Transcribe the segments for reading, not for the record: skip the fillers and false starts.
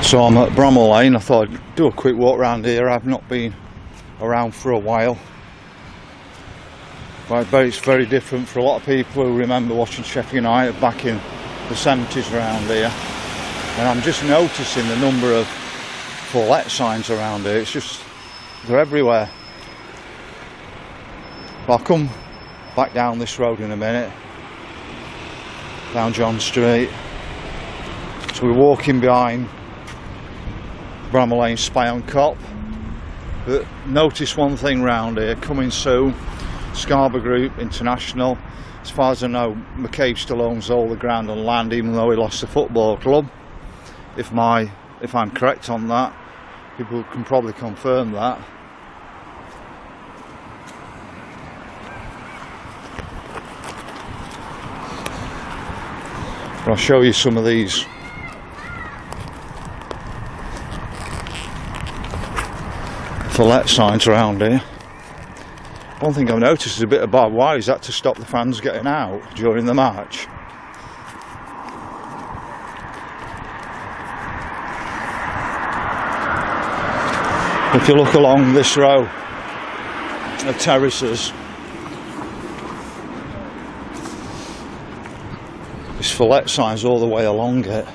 So I'm at Bramall Lane. I thought I'd do a quick walk around here. I've not been around for a while. But I bet it's very different for a lot of people who remember watching Sheffield United back in the 70s around here. And I'm just noticing the number of for let signs around here. It's just, they're everywhere. But I'll come back down this road in a minute. Down John Street. So we're walking behind Bramall Lane Spy on Cop. But notice one thing round here, coming soon, Scarborough Group International. As far as I know, McCabe still owns all the ground and land, even though he lost the football club. If I'm correct on that, people can probably confirm that. But I'll show you some of these for let signs around here. One thing I've noticed is a bit of barbed wire. Is that to stop the fans getting out during the match? If you look along this row of terraces, there's for let signs all the way along it.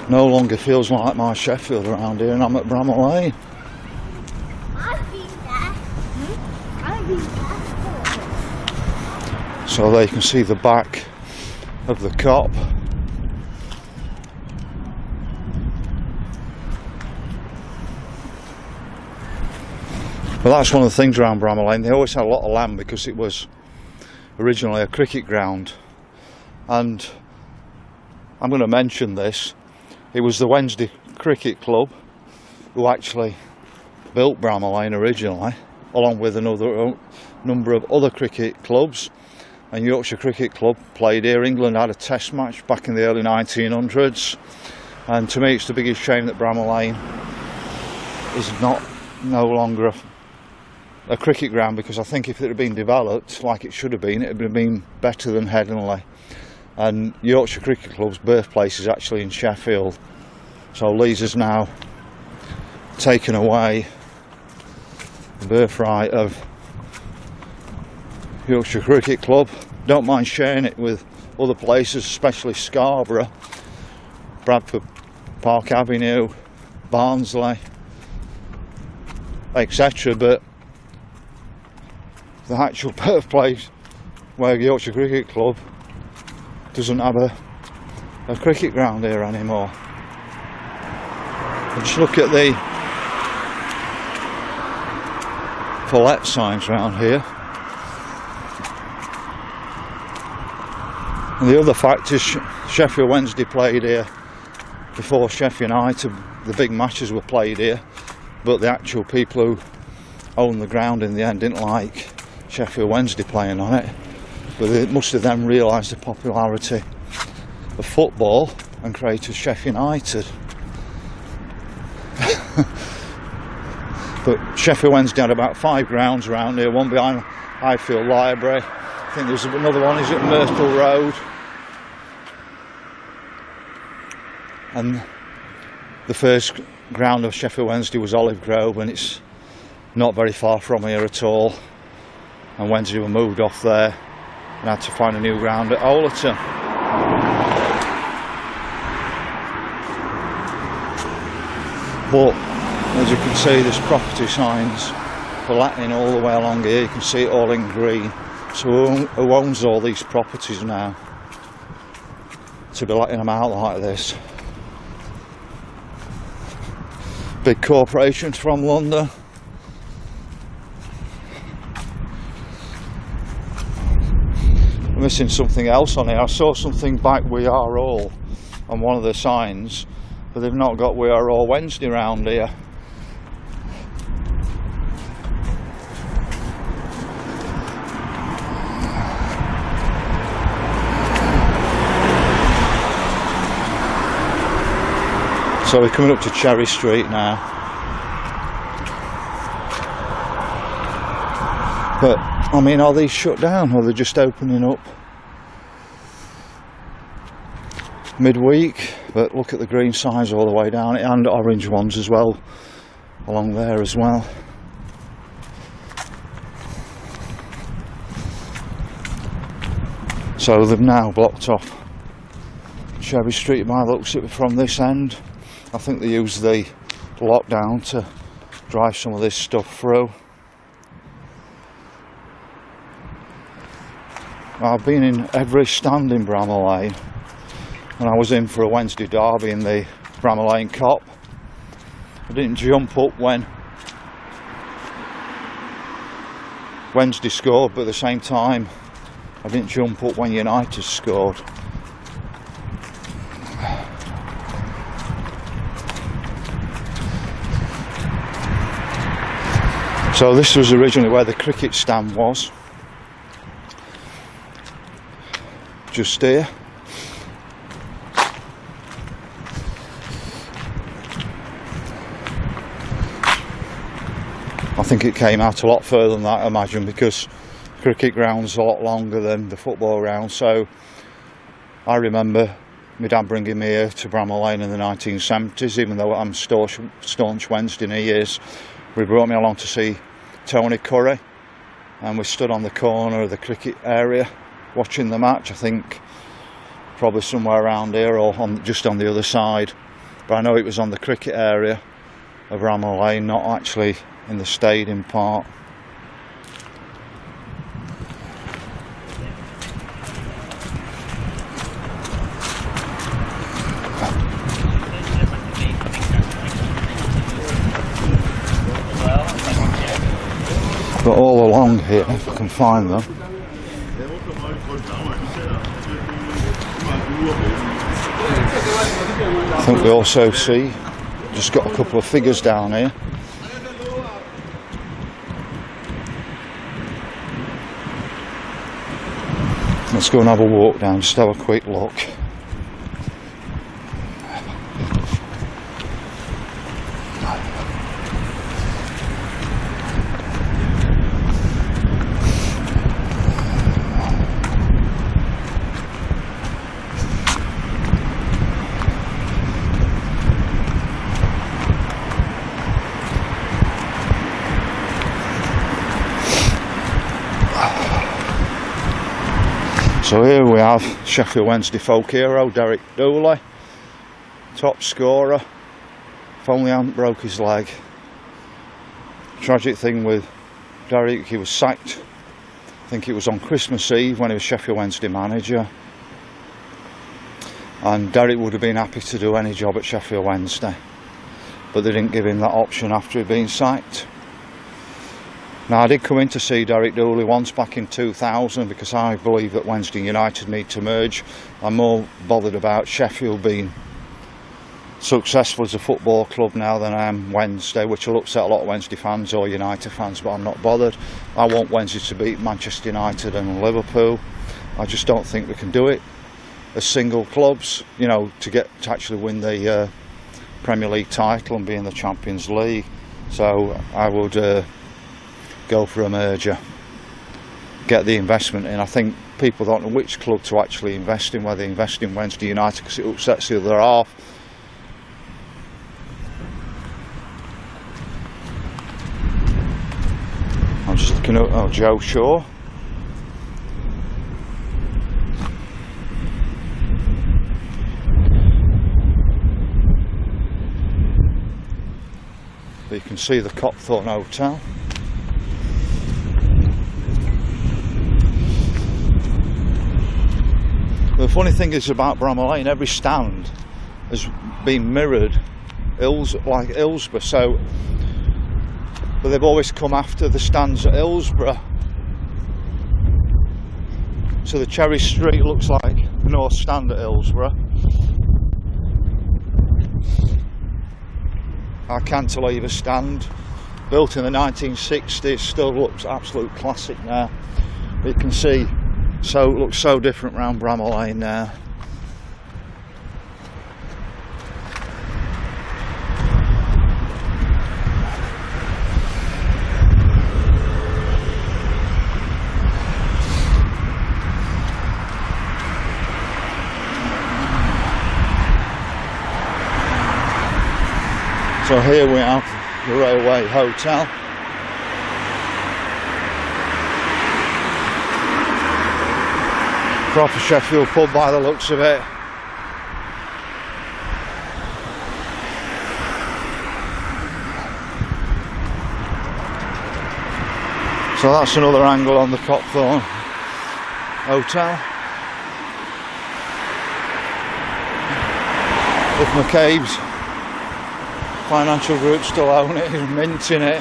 No longer feels like my Sheffield around here, and I'm at Bramall Lane. I've been there. I've been there. So there you can see the back of the cop. Well, that's one of the things around Bramall Lane. They always had a lot of land because it was originally a cricket ground. And I'm going to mention this. It was the Wednesday Cricket Club who actually built Bramall Lane originally, along with another number of other cricket clubs. And Yorkshire Cricket Club played here. England had a test match back in the early 1900s. And to me, it's the biggest shame that Bramall Lane is no longer a cricket ground, because I think if it had been developed like it should have been, it would have been better than Headingley. And Yorkshire Cricket Club's birthplace is actually in Sheffield, so Leeds has now taken away the birthright of Yorkshire Cricket Club. Don't mind sharing it with other places, especially Scarborough, Bradford Park Avenue, Barnsley, etc. But the actual birthplace where Yorkshire Cricket Club doesn't have a cricket ground here anymore. And just look at the for let signs around here. And the other fact is Sheffield Wednesday played here before Sheffield United. The big matches were played here, but the actual people who owned the ground in the end didn't like Sheffield Wednesday playing on it. But they must have then realised the popularity of football and created Sheffield United. But Sheffield Wednesday had about 5 grounds around here, one behind Highfield Library. I think there's another one is at Myrtle Road. And the first ground of Sheffield Wednesday was Olive Grove, and it's not very far from here at all. And Wednesday were moved off there and had to find a new ground at Overton. But as you can see, there's property signs for letting all the way along here. You can see it all in green. So who owns all these properties now to be letting them out like this? Big corporations from London. I'm missing something else on here. I saw something back "We Are All" on one of the signs, but they've not got "We Are All Wednesday" round here. So we're coming up to Cherry Street now. But I mean, are these shut down or are they just opening up? midweek, but look at the green signs all the way down it, and orange ones as well along there as well. So they've now blocked off Cherry Street by the looks of it from this end. I think they use the lockdown to drive some of this stuff through. I've been in every stand in Bramall Lane, and I was in for a Wednesday derby in the Bramall Lane Cop. I didn't jump up when Wednesday scored, but at the same time I didn't jump up when United scored. So this was originally where the cricket stand was, just here. I think it came out a lot further than that, I imagine, because cricket ground's a lot longer than the football ground. So I remember my dad bringing me here to Bramall Lane in the 1970s, even though I'm staunch Wednesday years. He brought me along to see Tony Curry, and we stood on the corner of the cricket area watching the match. I think probably somewhere around here or just on the other side, but I know it was on the cricket area of Bramall Lane, not actually in the stadium part. But all along here, if I can find them, I think we also see, just got a couple of figures down here. Let's go and have a walk down, just have a quick look. So here we have Sheffield Wednesday folk hero Derek Dooley, top scorer. If only he hadn't broke his leg. Tragic thing with Derek, he was sacked, I think it was on Christmas Eve when he was Sheffield Wednesday manager. And Derek would have been happy to do any job at Sheffield Wednesday, but they didn't give him that option after he'd been sacked. Now, I did come in to see Derek Dooley once back in 2000 because I believe that Wednesday United need to merge. I'm more bothered about Sheffield being successful as a football club now than I am Wednesday, which will upset a lot of Wednesday fans or United fans, but I'm not bothered. I want Wednesday to beat Manchester United and Liverpool. I just don't think we can do it as single clubs, you know, to actually win the Premier League title and be in the Champions League. So I would go for a merger, get the investment in. I think people don't know which club to actually invest in, whether they invest in Wednesday United because it upsets the other half. I'm just looking at Joe Shaw. You can see the Copthorne Hotel. The funny thing is about Bramall Lane, every stand has been mirrored like Hillsborough, so but they've always come after the stands at Hillsborough. So the Cherry Street looks like the North Stand at Hillsborough. Our cantilever stand, built in the 1960s, still looks absolute classic now. You can see, so it looks so different round Bramall Lane now. So here we have the Railway Hotel. Proper Sheffield pub by the looks of it. So that's another angle on the Copthorne Hotel. If McCabe's financial group still own it, he's minting it.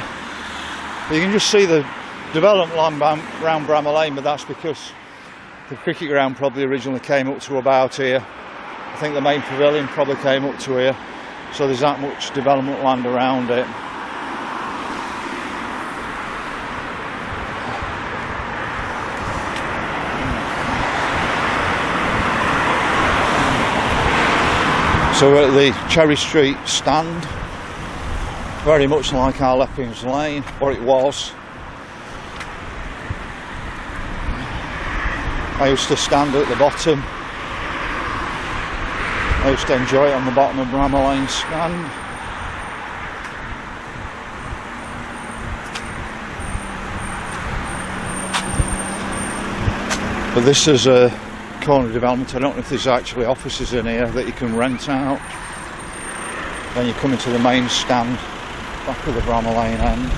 You can just see the development land around Bramall Lane, but that's because the cricket ground probably originally came up to about here. I think the main pavilion probably came up to here, so there's that much development land around it. So we're at the Cherry Street stand, very much like our Leppings Lane, or it was. I used to stand at the bottom. I used to enjoy it on the bottom of Bramall Lane stand. But this is a corner development. I don't know if there's actually offices in here that you can rent out. Then you come into the main stand, back of the Bramall Lane end.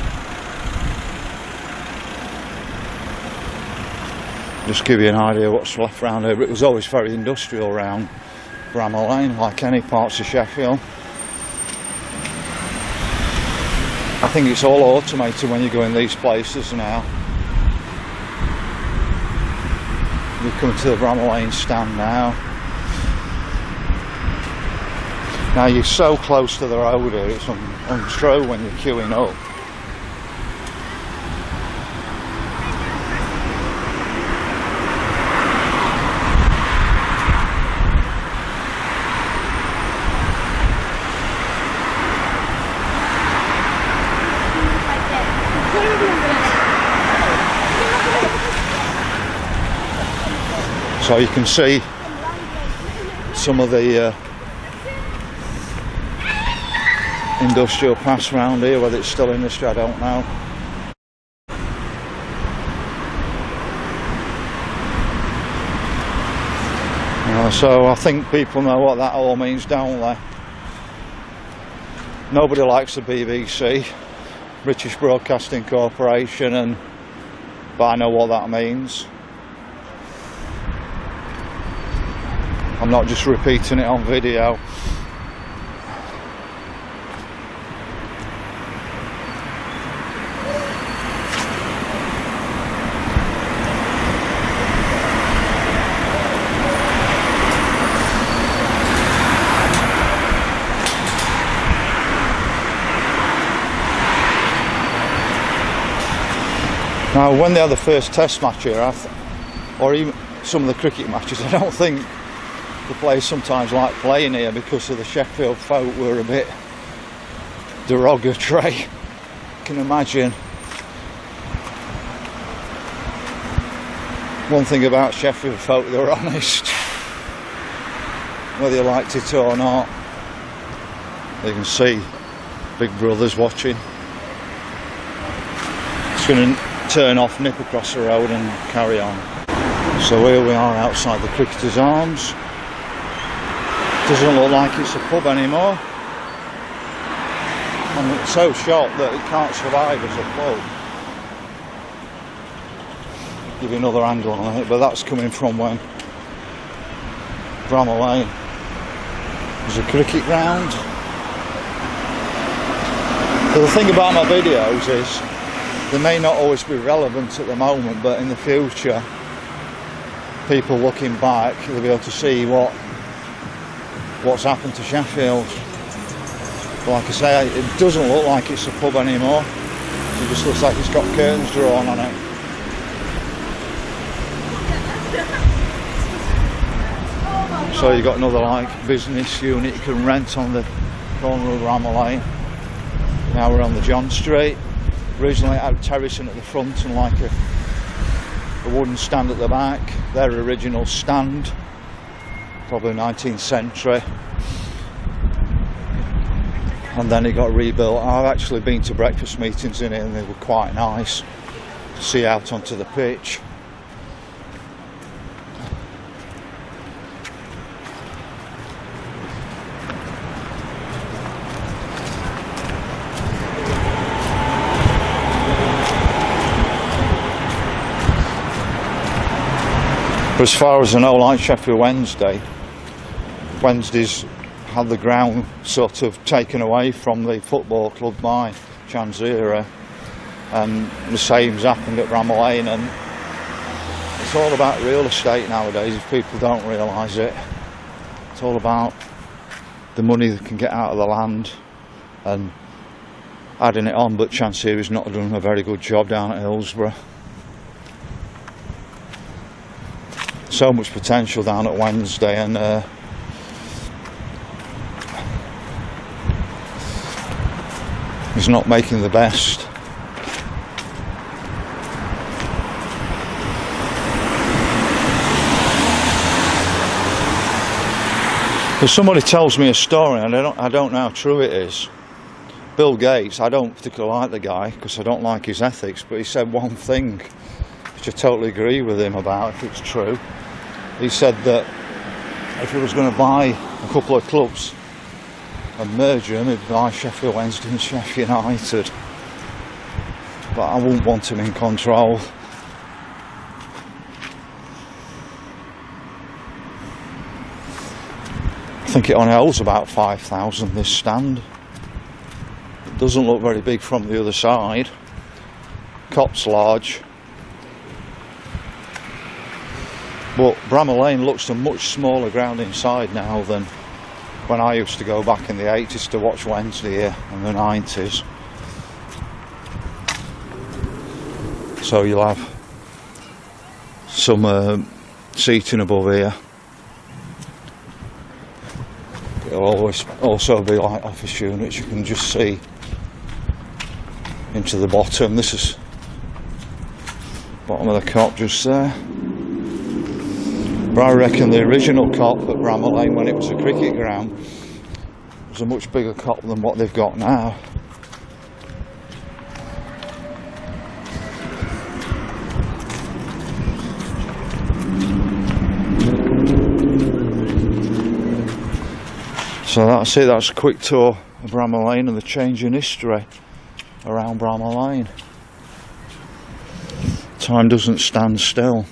Just give you an idea what's left around here. It was always very industrial around Bramall Lane, like any parts of Sheffield. I think it's all automated when you go in these places now. You're coming to the Bramall Lane stand now. Now you're so close to the road here, it's untrue when you're queuing up. So you can see some of the industrial pass around here, whether it's still industry I don't know. So I think people know what that all means, don't they? Nobody likes the BBC, British Broadcasting Corporation, but I know what that means. I'm not just repeating it on video. Now, when they had the first test match here, or even some of the cricket matches, I don't think the players sometimes like playing here because of the Sheffield folk were a bit derogatory. You can imagine. One thing about Sheffield folk, they were honest, whether you liked it or not. You can see Big Brother's watching. It's going to turn off, nip across the road and carry on. So here we are outside the Cricketers' Arms. Doesn't look like it's a pub anymore. And it's so short that it can't survive as a pub. Give you another angle on it, but that's coming from when Bramall Lane was a cricket ground. But the thing about my videos is they may not always be relevant at the moment, but in the future, people looking back, they'll be able to see what's happened to Sheffield. But like I say, it doesn't look like it's a pub anymore. It just looks like it's got curtains drawn on it. So you've got another business unit you can rent on the corner of Bramall Lane. Now we're on the John Street. Originally it had terracing at the front and a wooden stand at the back. Their original stand, probably 19th century. and then it got rebuilt. I've actually been to breakfast meetings in it and they were quite nice to see out onto the pitch. But as far as I know, like Sheffield Wednesday, Wednesday's had the ground sort of taken away from the football club by Chanzira, and the same's happened at Bramall Lane, and it's all about real estate nowadays if people don't realise it. It's all about the money they can get out of the land and adding it on, but Chanzira's not done a very good job down at Hillsborough. So much potential down at Wednesday, and he's not making the best. If somebody tells me a story, and I don't know how true it is. Bill Gates, I don't particularly like the guy because I don't like his ethics, but he said one thing which I totally agree with him about, if it's true. He said that if he was going to buy a couple of clubs and merge them, he'd buy Sheffield Wednesday and Sheffield United. But I wouldn't want him in control. I think it only holds about 5,000, this stand. It doesn't look very big from the other side. Cop's large. But Bramall Lane looks a much smaller ground inside now than when I used to go back in the 80s to watch Wednesday here, and the 90s. So you'll have some seating above here. It'll always also be like office units, you can just see into the bottom. This is bottom of the cop just there. But I reckon the original cop at Bramall Lane, when it was a cricket ground, was a much bigger cop than what they've got now. So that's it, that's a quick tour of Bramall Lane and the change in history around Bramall Lane. Time doesn't stand still.